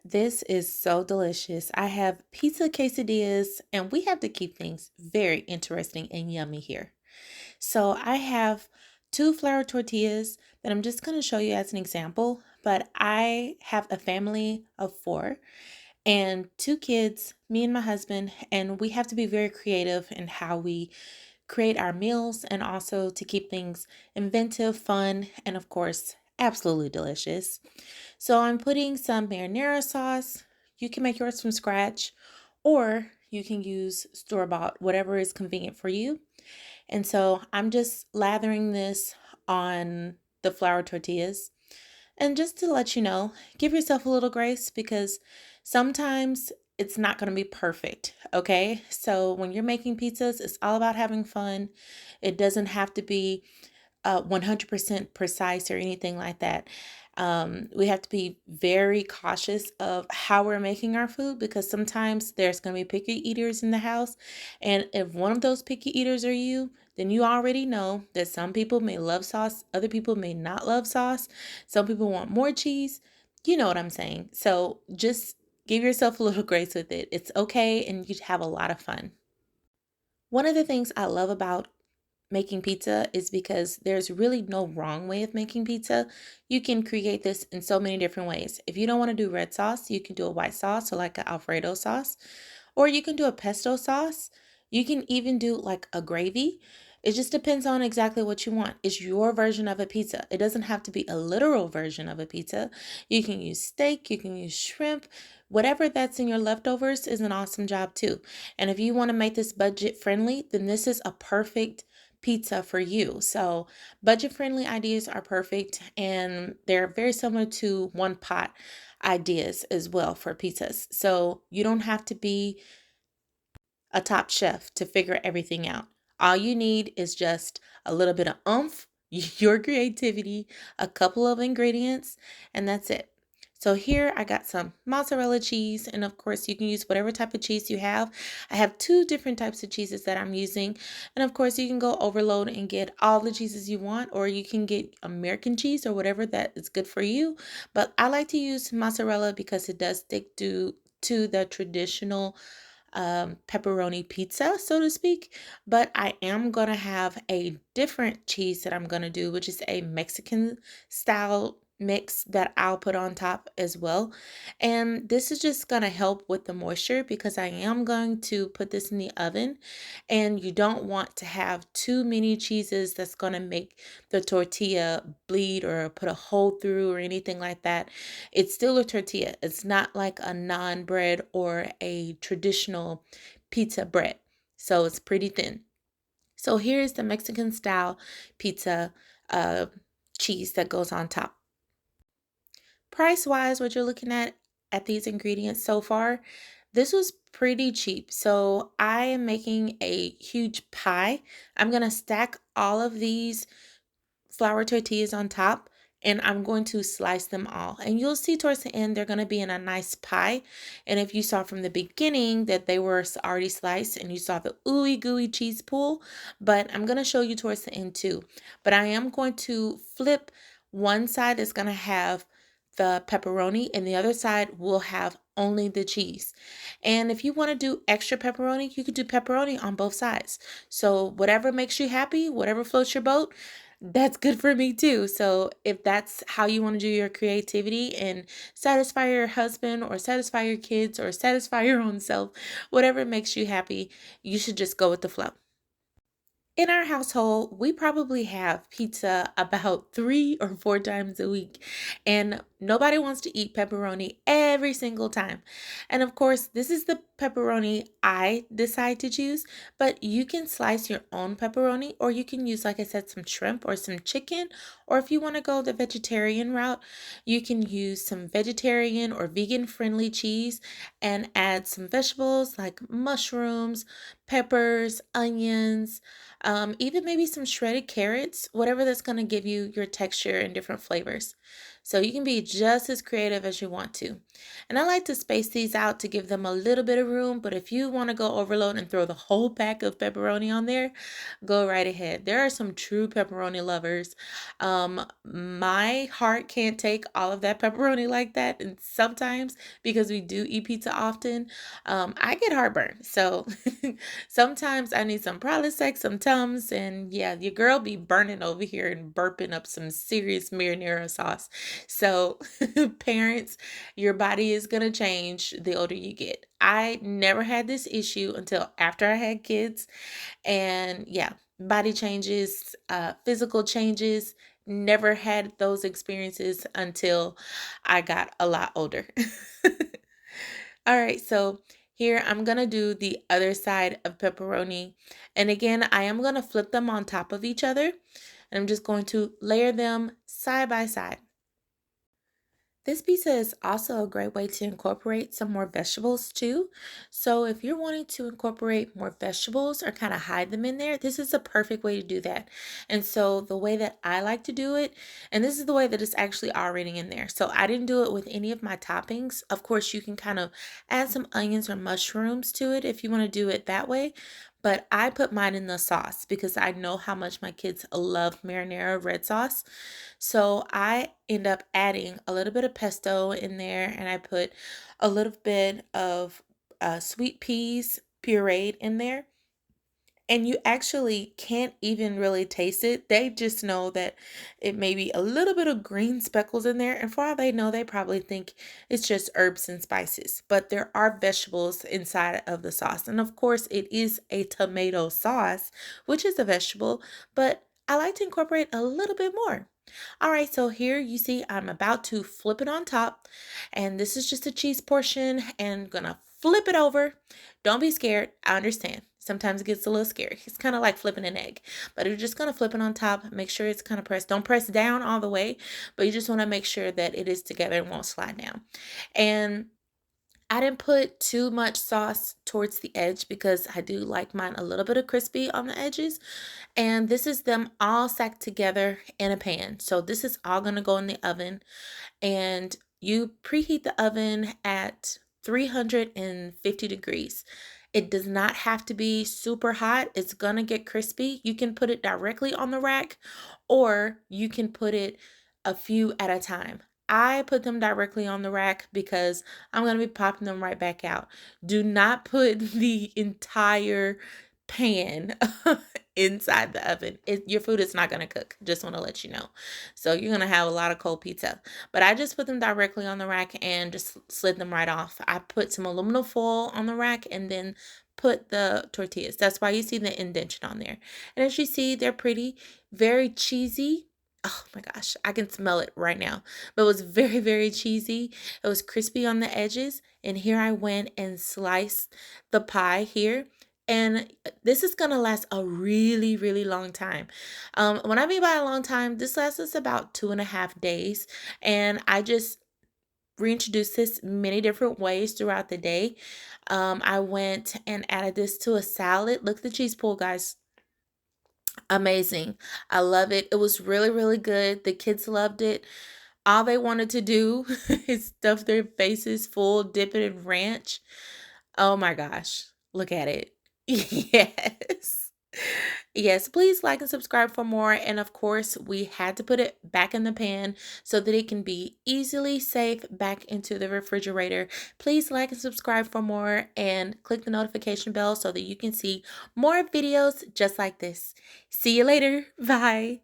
This is so delicious. I have pizza quesadillas, and we have to keep things very interesting and yummy here. So I have two flour tortillas that I'm just going to show you as an example, but I have a family of four and two kids, me and my husband, and we have to be very creative in how we create our meals and also to keep things inventive, fun, and of course, absolutely delicious. So I'm putting some marinara sauce. You can make yours from scratch or you can use store-bought, whatever is convenient for you. And so I'm just lathering this on the flour tortillas. And just to let you know, give yourself a little grace because sometimes it's not going to be perfect, okay? So when you're making pizzas, it's all about having fun. It doesn't have to be 100% precise or anything like that. We have to be very cautious of how we're making our food because sometimes there's going to be picky eaters in the house. And if one of those picky eaters are you, then you already know that some people may love sauce, other people may not love sauce. Some people want more cheese. You know what I'm saying. So just give yourself a little grace with it. It's okay and you have a lot of fun. One of the things I love about making pizza is because there's really no wrong way of making pizza. You can create this in so many different ways. If you don't want to do red sauce, you can do a white sauce or like an Alfredo sauce, or you can do a pesto sauce. You can even do like a gravy. It just depends on exactly what you want. It's your version of a pizza. It doesn't have to be a literal version of a pizza. You can use steak, you can use shrimp, whatever that's in your leftovers is an awesome job too. And if you want to make this budget friendly, then this is a perfect pizza for you. So, budget friendly ideas are perfect and they're very similar to one pot ideas as well for pizzas. So, you don't have to be a top chef to figure everything out. All you need is just a little bit of oomph, your creativity, a couple of ingredients, and that's it. So here I got some mozzarella cheese, and of course you can use whatever type of cheese you have. I have two different types of cheeses that I'm using, and of course you can go overload and get all the cheeses you want, or you can get American cheese or whatever that is good for you. But I like to use mozzarella because it does stick to the traditional pepperoni pizza, so to speak. But I am going to have a different cheese that I'm going to do, which is a Mexican style mix that I'll put on top as well. And this is just going to help with the moisture because I am going to put this in the oven. And you don't want to have too many cheeses that's going to make the tortilla bleed or put a hole through or anything like that. It's still a tortilla. It's not like a naan bread or a traditional pizza bread. So it's pretty thin. So here's the Mexican style pizza uh, cheese that goes on top. Price wise, what you're looking at these ingredients so far, this was pretty cheap. So I am making a huge pie. I'm going to stack all of these flour tortillas on top and I'm going to slice them all. And you'll see towards the end, they're going to be in a nice pie. And if you saw from the beginning that they were already sliced and you saw the ooey gooey cheese pool, but I'm going to show you towards the end too. But I am going to flip one side is going to have the pepperoni and the other side will have only the cheese. And if you want to do extra pepperoni, you could do pepperoni on both sides. So whatever makes you happy, whatever floats your boat, that's good for me too. So if that's how you want to do your creativity and satisfy your husband or satisfy your kids or satisfy your own self, whatever makes you happy, you should just go with the flow. In our household, we probably have pizza about 3 or 4 times a week, and nobody wants to eat pepperoni every single time. And of course, this is the pepperoni I decide to choose, but you can slice your own pepperoni, or you can use, like I said, some shrimp or some chicken, or if you want to go the vegetarian route, you can use some vegetarian or vegan friendly cheese and add some vegetables like mushrooms, peppers, onions even maybe some shredded carrots, whatever that's going to give you your texture and different flavors. So you can be just as creative as you want to. And I like to space these out to give them a little bit of room, but if you want to go overload and throw the whole pack of pepperoni on there, go right ahead. There are some true pepperoni lovers. My heart can't take all of that pepperoni like that, and sometimes because we do eat pizza often, I get heartburn. So sometimes I need some Prilosec, some Tums, and yeah, your girl be burning over here and burping up some serious marinara sauce. So parents, your body is going to change the older you get. I never had this issue until after I had kids. And yeah, body changes, physical changes. Never had those experiences until I got a lot older. All right, so here I'm gonna do the other side of pepperoni. And again, I am gonna flip them on top of each other. And I'm just going to layer them side by side. This pizza is also a great way to incorporate some more vegetables too. So if you're wanting to incorporate more vegetables or kind of hide them in there, this is a perfect way to do that. And so the way that I like to do it, and this is the way that it's actually already in there. So I didn't do it with any of my toppings. Of course, you can kind of add some onions or mushrooms to it if you want to do it that way. But I put mine in the sauce because I know how much my kids love marinara red sauce. So I end up adding a little bit of pesto in there, and I put a little bit of sweet peas pureed in there. And you actually can't even really taste it. They just know that it may be a little bit of green speckles in there. And for all they know, they probably think it's just herbs and spices. But there are vegetables inside of the sauce. And of course, it is a tomato sauce, which is a vegetable. But I like to incorporate a little bit more. All right, so here you see I'm about to flip it on top. And this is just a cheese portion, and gonna flip it over. Don't be scared. I understand. Sometimes it gets a little scary. It's kind of like flipping an egg. But you're just going to flip it on top. Make sure it's kind of pressed. Don't press down all the way, but you just want to make sure that it is together and won't slide down. And I didn't put too much sauce towards the edge because I do like mine a little bit of crispy on the edges. And this is them all stacked together in a pan. So this is all going to go in the oven, and you preheat the oven at 350 degrees. It does not have to be super hot. It's gonna get crispy. You can put it directly on the rack, or you can put it a few at a time. I put them directly on the rack because I'm gonna be popping them right back out. Do not put the entire pan inside the oven. Your food is not going to cook. Just want to let you know. So you're going to have a lot of cold pizza. But I just put them directly on the rack and just slid them right off. I put some aluminum foil on the rack and then put the tortillas. That's why you see the indentation on there. And as you see, they're pretty, very cheesy. Oh my gosh, I can smell it right now. But it was very, very cheesy. It was crispy on the edges. And here I went and sliced the pie here. And this is going to last a really, really long time. When I mean by a long time, this lasts us about 2.5 days. And I just reintroduced this many different ways throughout the day. I went and added this to a salad. Look at the cheese pool, guys. Amazing. I love it. It was really, really good. The kids loved it. All they wanted to do is stuff their faces full, dip it in ranch. Oh my gosh. Look at it. Yes. Yes, please like and subscribe for more. And of course, we had to put it back in the pan so that it can be easily safe back into the refrigerator. Please like and subscribe for more and click the notification bell so that you can see more videos just like this. See you later. Bye.